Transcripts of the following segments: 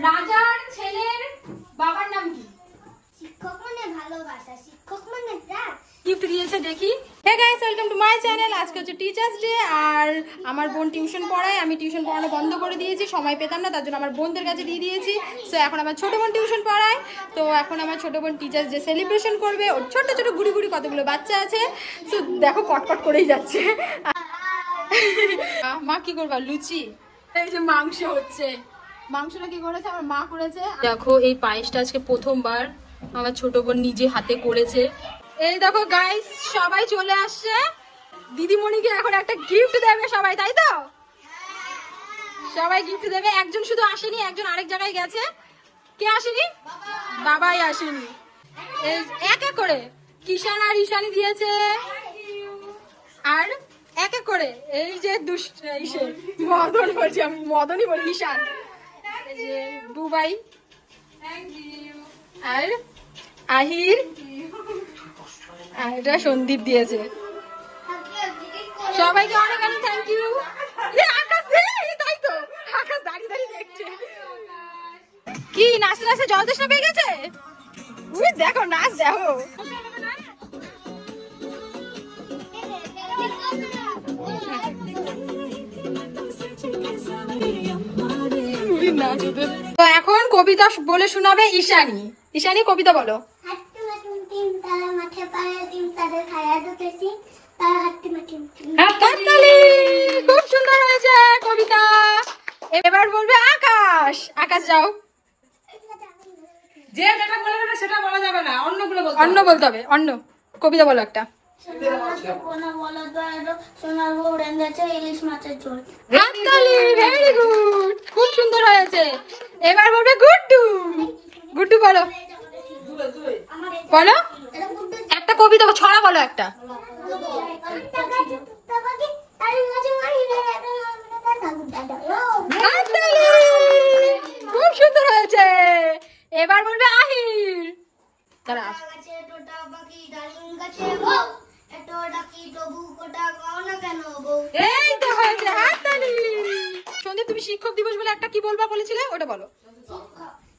রাজার ছেলের বাবার নাম কি? শিক্ষক মানে ভালোবাসা, শিক্ষক মানে প্রাণ। গিফট দিয়েছে দেখি। Hey guys, welcome to my channel. আজকে হচ্ছে টিচার্স ডে আর আমার বোন টিউশন পড়ায়। আমি টিউশন পড়ানো বন্ধ করে দিয়েছি, সময় পেতাম না, তার জন্য আমার বোনদের কাছে দিয়ে দিয়েছি। সো এখন আমার ছোট বোন টিউশন পড়ায়। তো এখন আমার ছোট বোন টিচার্স ডে সেলিব্রেশন করবে। ওর ছোট ছোট গুড়ি গুড়ি কতগুলো বাচ্চা আছে। তো দেখো কটকট করেই যাচ্ছে। মা কি করবা? লুচি। এই যে মাংস হচ্ছে। মাংসটা কি করেছে? আমার মা করেছে। দেখো এই পায়েসটা আজকে প্রথমবার আমার ছোট বোন নিজে হাতে করেছে। এই দেখো গাইস, সবাই চলে আসছে। দিদিমণিকে এখন একটা গিফট দেবে সবাই, তাই তো? সবাই গিফট দেবে। একজন শুধু আসেনি, একজন আরেক জায়গায় গেছে। কে আসেনি? বাবাই আসেনি। এই এক এক করে কিষান আর ঈশানি দিয়েছে। আর এক এক করে এই যে মদন বলছি, আমি মদনই বলি, ঈশান, এই যে বুবাই আর আহির, আর এটা সন্দীপ দিয়েছে। সবাইকে অনেক অনেক থ্যাংক ইউ। আকাশ, তাই তো আকাশ দাঁড়িয়ে দাঁড়িয়ে দেখছে। কি নাচতে নাচতে জল তৃষ্ণা পেয়ে গেছে? দেখো নাচ, দেখো। তো এখন কবিতা বলে শোনাবে ঈশানী। ঈশানী, কবিতা বলো। খুব সুন্দর হয়েছে কবিতা। এবার বলবে আকাশ। আকাশ যাও। যে যেটা বলে সেটা বলা যাবে না, অন্যগুলো বলতে হবে। অন্য বলতে হবে। অন্য কবিতা বলো একটা। ভেরি গুড, খুব সুন্দর হয়েছে। এবার বলবে গুড্ডু। গুড্ডু বলো। বলো একটা কবিতা, ছড়া বলো একটা। খুব সুন্দর হয়েছে। এবার বলবে আহির। তারা এই তো হয়েছে, হাততালি। সন্দীপ, তুমি শিক্ষক দিবস বলে একটা কি বলবা বলেছিলে, ওটা বলো।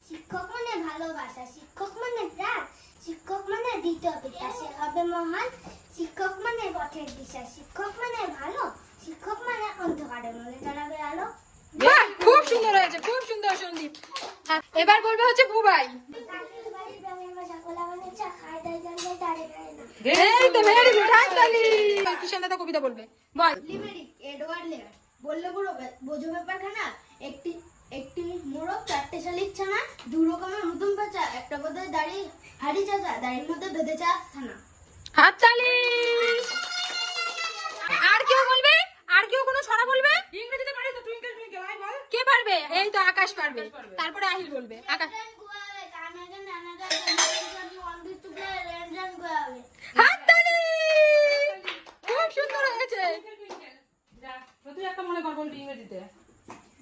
শিক্ষক মানে ভালোবাসা, শিক্ষক মানে প্রাণ, শিক্ষক মানে দ্বিতীয় পিতা, সে হবে মহান। শিক্ষক মানে পথের দিশা, শিক্ষক মানে ভালো, শিক্ষক মানে অন্ধকারের মনে জ্বালাবে আলো। খুব সুন্দর হয়েছে, খুব সুন্দর সন্দীপ। এবার বলবে হচ্ছে বুবাই। কবিতা বলবে, বল। বললে পুরো বোঝো ব্যাপারখানা। একটি একটি মোড়ক, চারটে শালিক ছানা, দু রকমের নতুন পাচা, একটা বোধহয় দাড়ি হাড়ি চাচা, দাড়ির মধ্যে বেঁধেছে ছানা। হাততালি। আর কেউ বলবে? আর কেউ কোনো ছড়া বলবে? ইংরেজিতে পারি তো, টুইঙ্কেল টুইঙ্কেল, আই বল। কে পারবে? এই তো আকাশ পারবে। তারপরে আহিল বলবে। আকাশ। হাততালি। খুব সুন্দর হয়েছে। তুই একটা মনে কর বলবি ইংরেজিতে।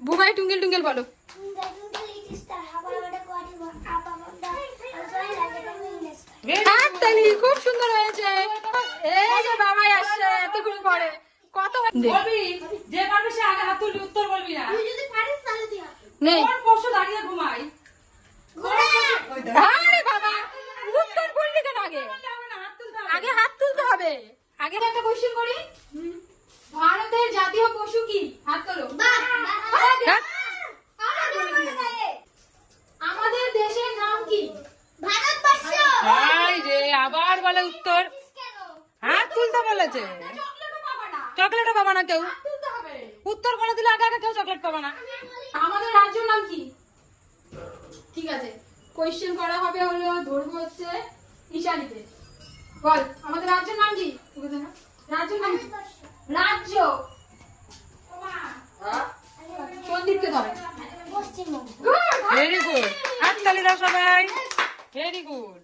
বুবাই টুঙ্গেল টুঙ্গেল বলো। হাততালি, খুব সুন্দর হয়েছে। এই যে বাবাই আসছে এতক্ষণ পরে। কত বলবি, যে পারবে সে আগে হাত তুলবি, উত্তর বলবি না। তুই যদি পারিস তাহলে তুই নেই। কোন পশু দাঁড়িয়ে ঘুমাই? আরে বাবা, উত্তর বললি কেন? আগে হাত তুলতে হবে। আগে একটা কোশ্চেন করি। ভারতের জাতীয় পশু কি? হাত তোলো। আমাদের দেশের নাম কি? ভারতবর্ষ। হাই রে, আবার বলে উত্তর। হাত তুলতে বলেছে। চকলেটও পাবা না কেউ। উত্তর করে দিলে আগে আগে কেউ চকলেট পাবা না। আমাদের রাজ্যের নাম কি? ঠিক আছে, কোশ্চেন করা হবে হলো, ধরবো হচ্ছে ঈশানীতে। বল, আমাদের রাজ্যের নাম কি? রাজ্যের নাম কি? রাজ্য। সন্দীপকে ধরো। পশ্চিমবঙ্গ। ভেরি গুড, হাততালি দাও সবাই। Very good.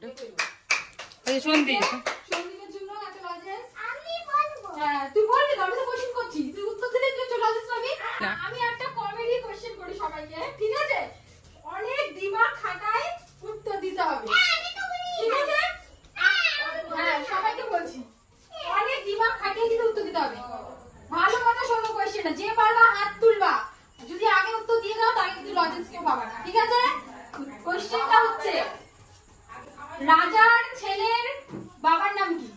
এই সন্দীপ, সন্দীপের জন্য একটা লজেন্স। আমি বলবো। হ্যাঁ, তুই বলবি তো, আমি তো কোশ্চেন করছি। তুই উত্তর দিলে তুই একটা লজেন্স পাবি। না। আমি একটা কমেডি কোশ্চেন করি সবাইকে, ঠিক আছে? অনেক দিমাগ খাটায় উত্তর দিতে হবে, ঠিক আছে? হ্যাঁ, সবাইকে বলছি, অনেক দিমাগ খাটিয়ে কিন্তু উত্তর দিতে হবে। ভালো কথা শোনো কোশ্চেনটা। যে পারবা হাত তুলবা। যদি আগে উত্তর দিয়ে লজেন্স কেউ পাবা না, ঠিক আছে? কোশ্চেনটা হচ্ছে রাজার ছেলের বাবার নাম কি?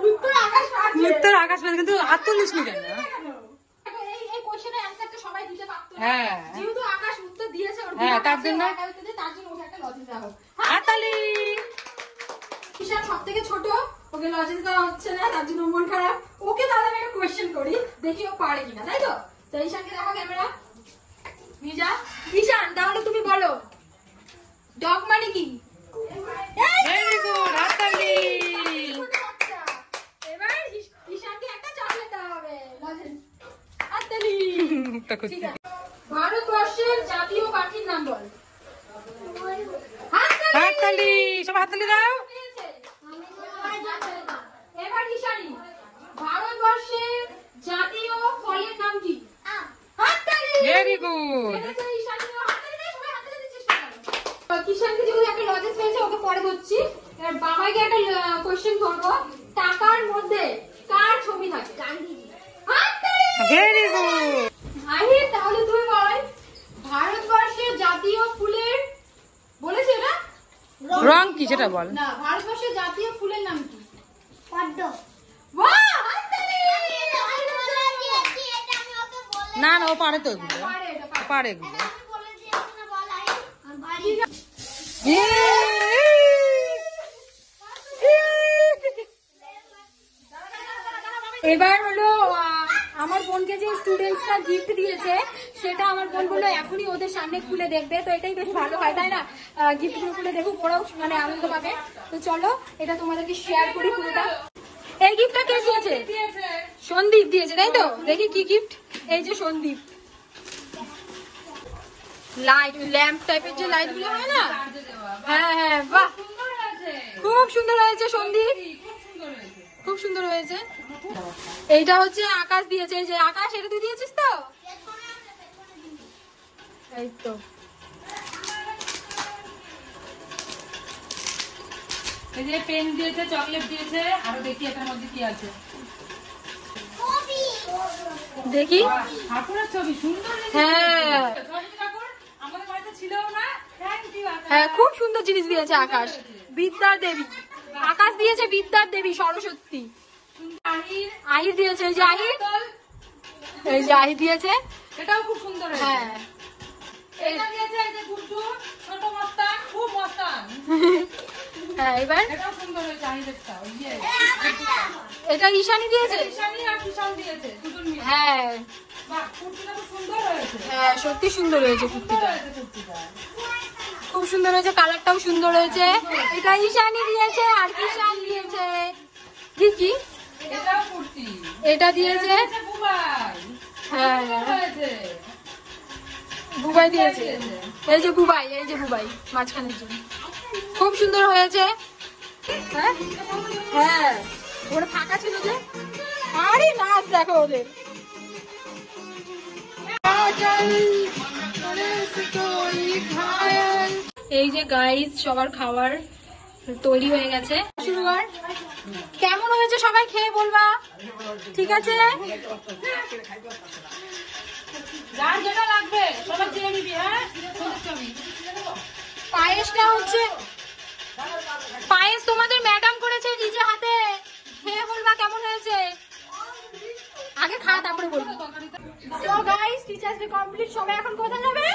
উত্তর আকাশ পাচ্ছে, কিন্তু হাত তুলিস নি কেন? এই কোশ্চেনের অ্যানসারটা সবাই দিতে পারতো না। হ্যাঁ যেহেতু আকাশ উত্তর দিয়েছে, ওর হ্যাঁ, তার জন্য ওকে একটা লজেন্স দেওয়া হোক। হাততালি। ঈশান সবথেকে ছোট, ওকে লজেন্স দেওয়া হচ্ছে না, তার জন্য মন খারাপ। ওকে তাহলে আমি একটা কোশ্চেন করি, দেখি ও পারে কিনা, তাই তো? তো ঈশানকে দেখো ক্যামেরা, নিজা। ঈশান, তাহলে তুমি বলো ডগ মানে কি? ভেরি গুড, হাততালি। এবার ঈশানকে একটা চকলেট দেওয়া হবে, লজেন্স। হাততালি। ঠিক আছে। ভারতবর্ষের জাতীয় পাখির নাম বল। হাততালি, সব হাততালি দাও। এবার ঈশানী, ভারতবর্ষের জাতীয় ফলের নাম কি? হাততালি। Very good. কিষানকে যেহেতু একটা লজেন্স পেয়েছে, ওকে পরে ধরছি। এবার বাবাকে একটা কোশ্চেন করবো, টাকার মধ্যে কার ছবি থাকে? Very good. আহির, তাহলে তুই বল ভারতবর্ষের জাতীয় ফুলের, বলেছে না? রং কি সেটা বল। না, ভারতবর্ষের জাতীয় ফুলের নাম কি? পদ্ম। বাহ, হাততালি। না না, ও পারে তো এগুলো, পারে, এটা পারে। পারে এগুলো। আমি বলে দিয়েছি না, বল আই। আর বাড়ি। এবার হলো আমার বোনকে যে স্টুডেন্টসরা গিফট দিয়েছে, সেটা আমার বোন বললো এখনই ওদের সামনে খুলে দেখবে, তো এটাই বেশ ভালো হয়, তাই না? গিফট গুলো খুলে দেখুক, ওরাও মানে আনন্দ পাবে। তো চলো, এটা তোমাদেরকে শেয়ার করি পুরোটা। এই গিফটটা কে দিয়েছে? সন্দীপ দিয়েছে, তাই তো? দেখি কি গিফট। এই যে সন্দীপ, লাইট, ল্যাম্প টাইপের যে লাইট গুলো হয় না? হ্যাঁ হ্যাঁ, বাহ, খুব সুন্দর হয়েছে সন্দীপ, খুব সুন্দর হয়েছে। এইটা হচ্ছে আকাশ দিয়েছে, এই যে আকাশ, এটা তুই দিয়েছিস তো? এই তো। এই যে পেন দিয়েছে, চকলেট দিয়েছে, আরো দেখি এটার মধ্যে কি আছে। দেখি। ঠাকুরের ছবি, সুন্দর। হ্যাঁ আমাদের বাড়িতে ছিলও না। Thank you. হ্যাঁ, খুব সুন্দর জিনিস দিয়েছে আকাশ। বিদ্যার দেবী আকাশ দিয়েছে, বিদ্যার দেবী সরস্বতী। আহির দিয়েছে, এই যে আহির, এই যে আহির দিয়েছে, এটাও খুব সুন্দর। হ্যাঁ। এটা দিয়েছে এই যে গুড্ডু, ছোট মস্তান, খুব মস্তান। হ্যাঁ, এবার এটাও সুন্দর হয়েছে, আহিরেরটা। ওই যে এটা ঈশানী দিয়েছে। ঈশানী আর কিষান দিয়েছে, দুজন মিলে। হ্যাঁ বাহ, কুর্তিটা খুব সুন্দর হয়েছে। হ্যাঁ, সত্যি সুন্দর হয়েছে কুর্তিটা, হয়েছে কুর্তিটা। খুব সুন্দর হয়েছে, কালারটাও সুন্দর হয়েছে। এটা ঈশানী দিয়েছে আর কিষান দিয়েছে। কি কি? এটাও কুর্তি। এটা দিয়েছে, এটা বুবাই। হ্যাঁ হয়েছে। বুবাই দিয়েছে। এই যে বুবাই, এই যে বুবাই মাঝখানের জন্য, খুব সুন্দর হয়েছে। হ্যাঁ হ্যাঁ, ওরা ফাঁকা ছিল যে। আরে নাচ দেখো ওদের। এই যে গাইস, সবার খাবার তৈরি হয়ে গেছে, শুরু কর। কেমন হয়েছে সবাই খেয়ে বলবা, ঠিক আছে? যার যেটা লাগবে সবাই চেয়ে নিবি। হ্যাঁ, পায়েসটা হচ্ছে, পায়েস তোমাদের ম্যাডাম করেছে নিজে হাতে, খেয়ে বলবা কেমন হয়েছে। আগে খা, তারপরে বলবো। তো গাইস, টিচার্স ডে কমপ্লিট, সবাই এখন কোথায় যাবে?